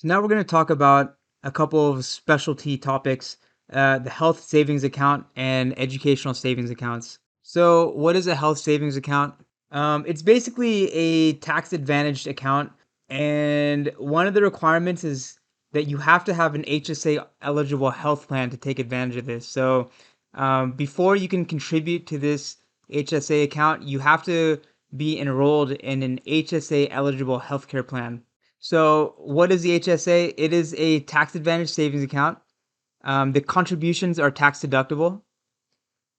So now we're going to talk about a couple of specialty topics, the health savings account and educational savings accounts. So what is a health savings account? It's basically a tax advantaged account. And one of the requirements is that you have to have an HSA eligible health plan to take advantage of this. So before you can contribute to this HSA account, you have to be enrolled in an HSA eligible healthcare plan. So what is the HSA? It is a tax advantage savings account. The contributions are tax deductible.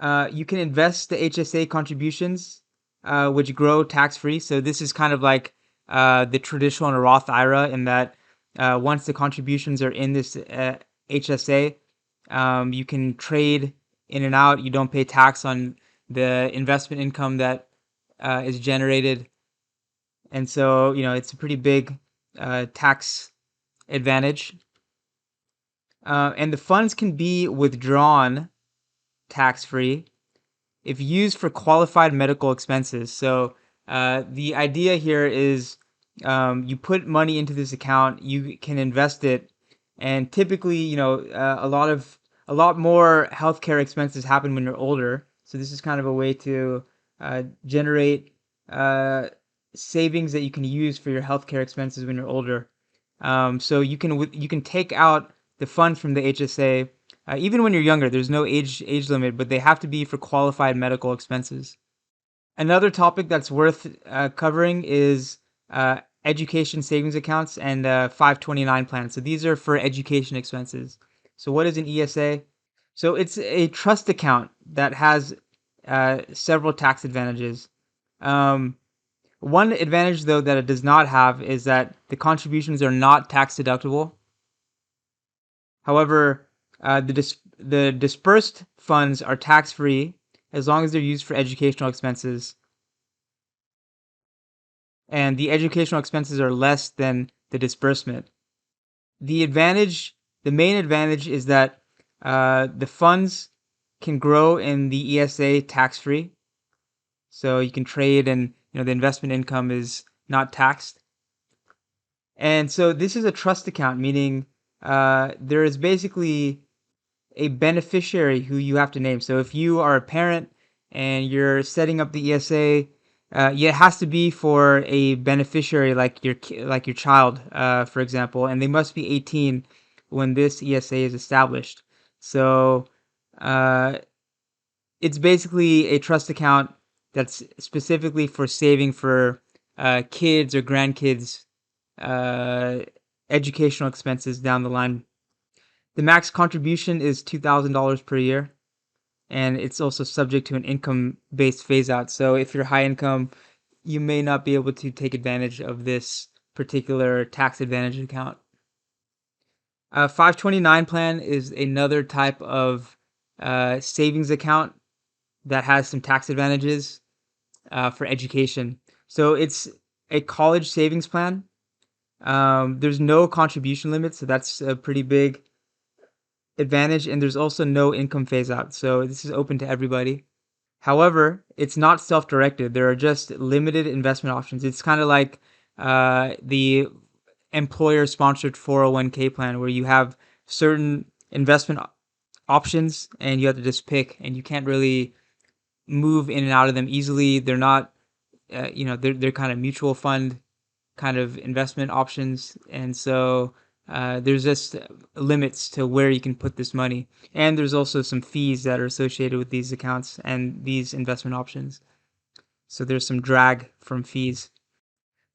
You can invest the HSA contributions, which grow tax free. So this is kind of like the traditional and a Roth IRA in that once the contributions are in this HSA, you can trade in and out. You don't pay tax on the investment income that is generated. And so, it's a pretty big tax advantage. And the funds can be withdrawn tax-free if used for qualified medical expenses. So the idea here is you put money into this account, you can invest it, and typically, a lot more healthcare expenses happen when you're older. So this is kind of a way to generate savings that you can use for your healthcare expenses when you're older. So you can take out the funds from the HSA even when you're younger. There's no age limit, but they have to be for qualified medical expenses. Another topic that's worth covering is education savings accounts and 529 plans. So these are for education expenses. So what is an ESA? So it's a trust account that has several tax advantages. Um, One advantage, though, that it does not have is that the contributions are not tax deductible. However, the dispersed funds are tax-free as long as they're used for educational expenses, and the educational expenses are less than the disbursement. The main advantage is that the funds can grow in the ESA tax-free, so you can trade, and the investment income is not taxed. And so this is a trust account, meaning there is basically a beneficiary who you have to name. So if you are a parent and you're setting up the ESA, yeah, it has to be for a beneficiary like your child, for example, and they must be 18 when this ESA is established. So uh, it's basically a trust account that's specifically for saving for kids or grandkids' uh, educational expenses down the line. The max contribution is $2,000 per year, and it's also subject to an income-based phase-out. So if you're high income, you may not be able to take advantage of this particular tax advantage account. 529 plan is another type of savings account that has some tax advantages for education. So it's a college savings plan. There's no contribution limit, so that's a pretty big advantage, and there's also no income phase out, so this is open to everybody. However, it's not self-directed. There are just limited investment options. It's kind of like the employer-sponsored 401k plan, where you have certain investment options and you have to just pick, and you can't really move in and out of them easily. They're not, they're kind of mutual fund kind of investment options, and so there's just limits to where you can put this money, and there's also some fees that are associated with these accounts and these investment options, so there's some drag from fees.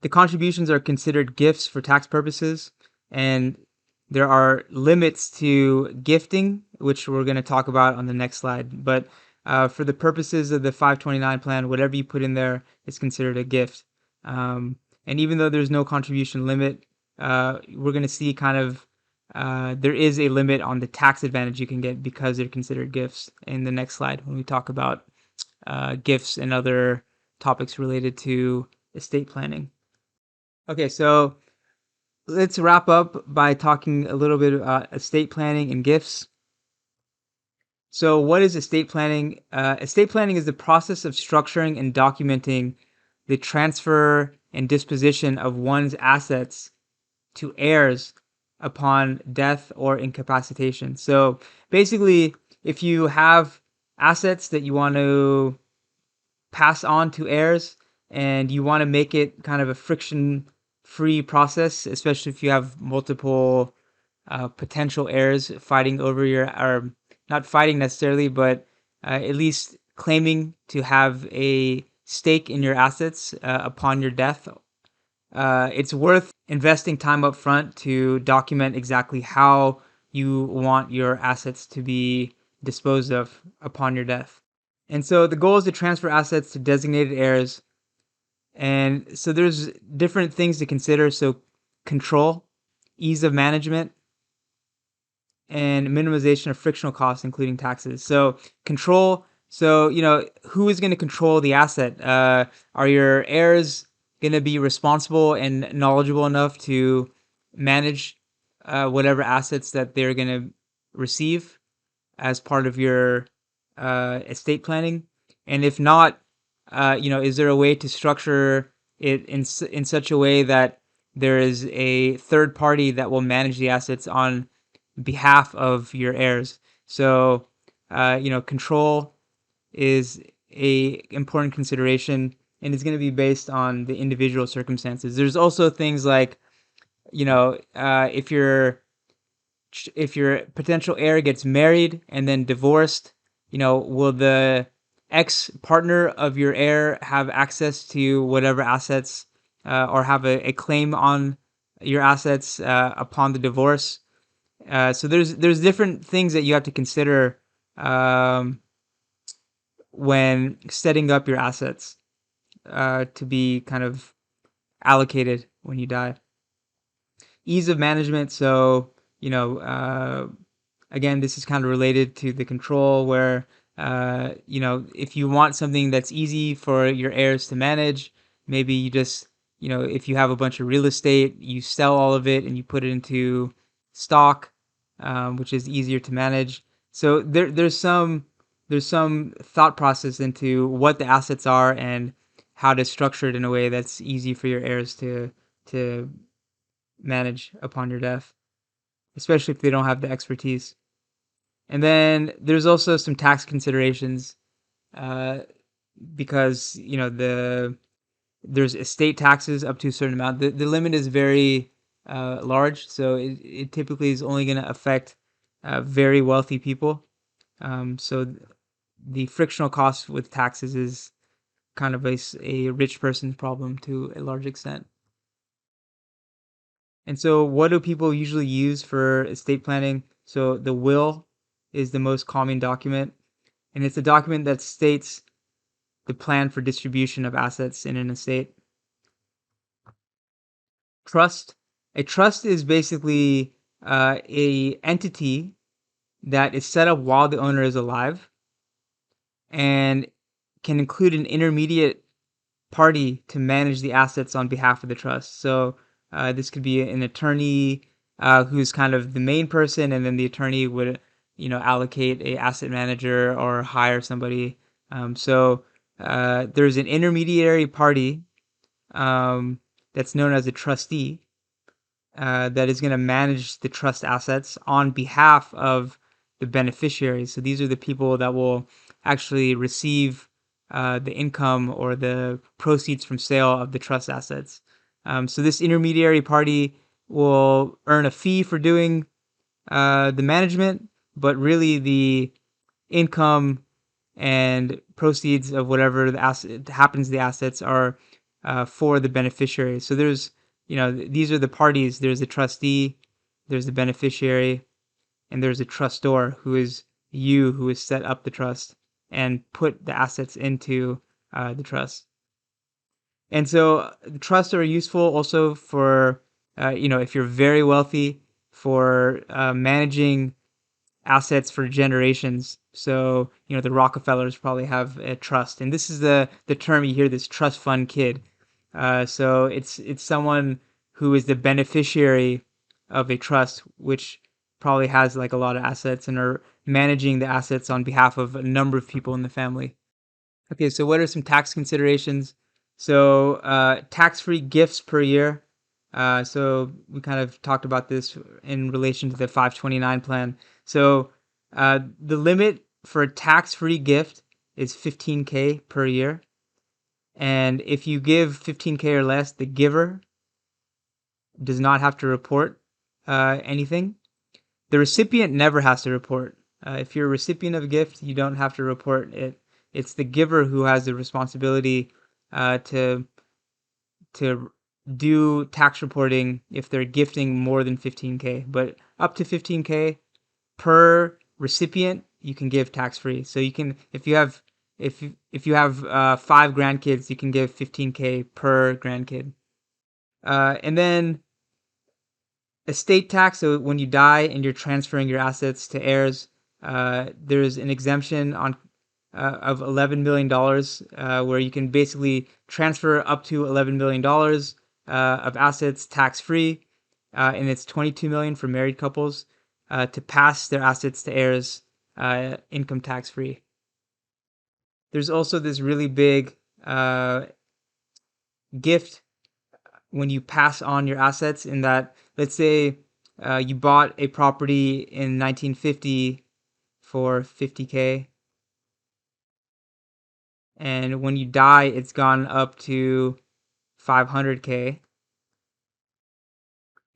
The contributions are considered gifts for tax purposes, and there are limits to gifting, which we're going to talk about on the next slide, but for the purposes of the 529 plan, whatever you put in there is considered a gift. And even though there's no contribution limit, we're going to see kind of there is a limit on the tax advantage you can get because they're considered gifts in the next slide when we talk about gifts and other topics related to estate planning. Okay, so let's wrap up by talking a little bit about estate planning and gifts. So what is estate planning? Estate planning is the process of structuring and documenting the transfer and disposition of one's assets to heirs upon death or incapacitation. So basically, if you have assets that you want to pass on to heirs and you want to make it kind of a friction free process, especially if you have multiple potential heirs fighting over your, or not fighting necessarily, but at least claiming to have a stake in your assets upon your death. It's worth investing time up front to document exactly how you want your assets to be disposed of upon your death. And so the goal is to transfer assets to designated heirs. And so there's different things to consider. So control, ease of management, and minimization of frictional costs, including taxes. So control. So, who is going to control the asset? Are your heirs going to be responsible and knowledgeable enough to manage whatever assets that they're going to receive as part of your estate planning? And if not, is there a way to structure it in such a way that there is a third party that will manage the assets on behalf of your heirs? So, control is a important consideration, and it's going to be based on the individual circumstances. There's also things like, if your potential heir gets married and then divorced, will the ex partner of your heir have access to whatever assets or have a claim on your assets upon the divorce? So there's different things that you have to consider when setting up your assets to be kind of allocated when you die. Ease of management. So, again, this is kind of related to the control where, if you want something that's easy for your heirs to manage, maybe you just, if you have a bunch of real estate, you sell all of it and you put it into stock, which is easier to manage. So there's some thought process into what the assets are and how to structure it in a way that's easy for your heirs to manage upon your death, especially if they don't have the expertise. And then there's also some tax considerations, uh, because there's estate taxes up to a certain amount. The limit is very large, so it typically is only going to affect very wealthy people. So the frictional cost with taxes is kind of a rich person's problem to a large extent. And so, what do people usually use for estate planning? So, the will is the most common document, and it's a document that states the plan for distribution of assets in an estate. Trust. A trust is basically a entity that is set up while the owner is alive and can include an intermediate party to manage the assets on behalf of the trust. So this could be an attorney who's kind of the main person, and then the attorney would, allocate a asset manager or hire somebody. So there's an intermediary party that's known as a trustee that is going to manage the trust assets on behalf of the beneficiaries. So these are the people that will actually receive the income or the proceeds from sale of the trust assets. So this intermediary party will earn a fee for doing the management, but really the income and proceeds of whatever the asset happens to the assets are for the beneficiary. So there's, these are the parties. There's the trustee, there's the beneficiary, and there's a trustor, who is you, who has set up the trust and put the assets into the trust. And so the trusts are useful also for, if you're very wealthy, for managing assets for generations. So, the Rockefellers probably have a trust. And this is the term you hear, this trust fund kid. So it's someone who is the beneficiary of a trust, which probably has like a lot of assets and are managing the assets on behalf of a number of people in the family. Okay, so what are some tax considerations? So tax-free gifts per year. So we kind of talked about this in relation to the 529 plan. So the limit for a tax-free gift is 15K per year. And if you give 15K or less, the giver does not have to report anything. The recipient never has to report. If you're a recipient of a gift, you don't have to report it. It's the giver who has the responsibility to do tax reporting if they're gifting more than 15K. But up to 15K per recipient, you can give tax free. So you can, if you have 5 grandkids, you can give 15K per grandkid. And then estate tax. So when you die and you're transferring your assets to heirs, there's an exemption on of $11 million, where you can basically transfer up to $11 million of assets tax free, and it's 22 million for married couples to pass their assets to heirs income tax free. There's also this really big gift when you pass on your assets, in that, let's say you bought a property in 1950 for 50K, and when you die it's gone up to 500K,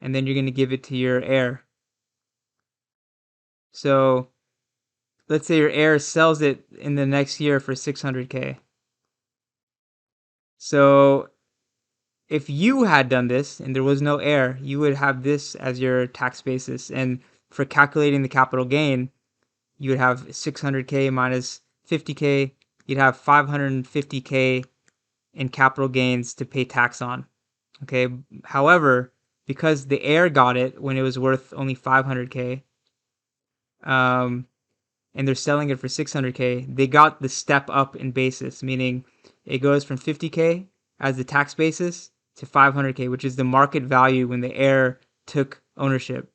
and then you're going to give it to your heir. So let's say your heir sells it in the next year for 600K. So if you had done this and there was no heir, you would have this as your tax basis. And for calculating the capital gain, you would have 600K minus 50K. You'd have 550K in capital gains to pay tax on. Okay. However, because the heir got it when it was worth only 500K, and they're selling it for 600K, they got the step up in basis, meaning it goes from 50K as the tax basis to 500K, which is the market value when the heir took ownership.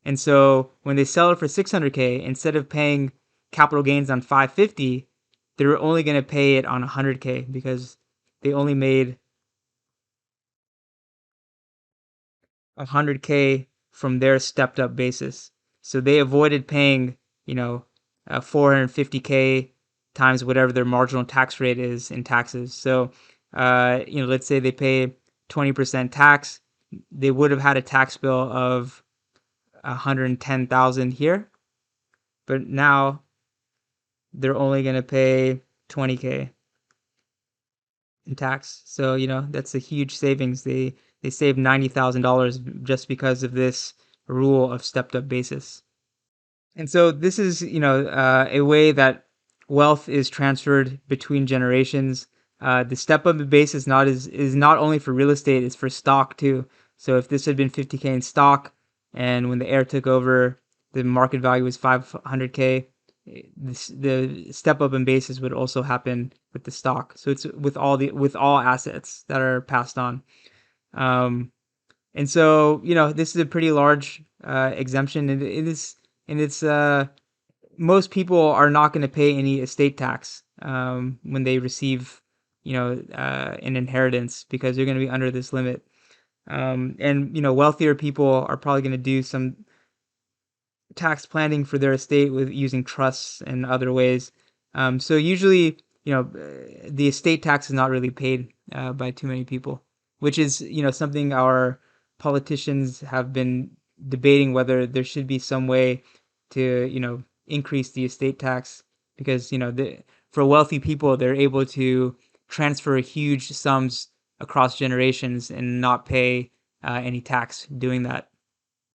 And so when they sell it for 600K, instead of paying capital gains on 550, they're only going to pay it on 100K because they only made 100K from their stepped up basis. So they avoided paying, 450K times whatever their marginal tax rate is in taxes. So, let's say they pay 20% tax, they would have had a tax bill of 110,000 here, but now they're only going to pay 20K in tax. So, that's a huge savings. They saved $90,000 just because of this rule of stepped up basis. And so this is, a way that wealth is transferred between generations. The step up base is not only for real estate; it's for stock too. So if this had been 50K in stock, and when the heir took over, the market value was 500K, the step up in basis would also happen with the stock. So it's with all assets that are passed on. And so, this is a pretty large exemption, and it's most people are not going to pay any estate tax when they receive, an inheritance, because they're going to be under this limit. And wealthier people are probably going to do some tax planning for their estate with using trusts and other ways. So usually, the estate tax is not really paid by too many people, which is, something our politicians have been debating, whether there should be some way to, increase the estate tax, because, for wealthy people, they're able to transfer huge sums across generations and not pay any tax doing that.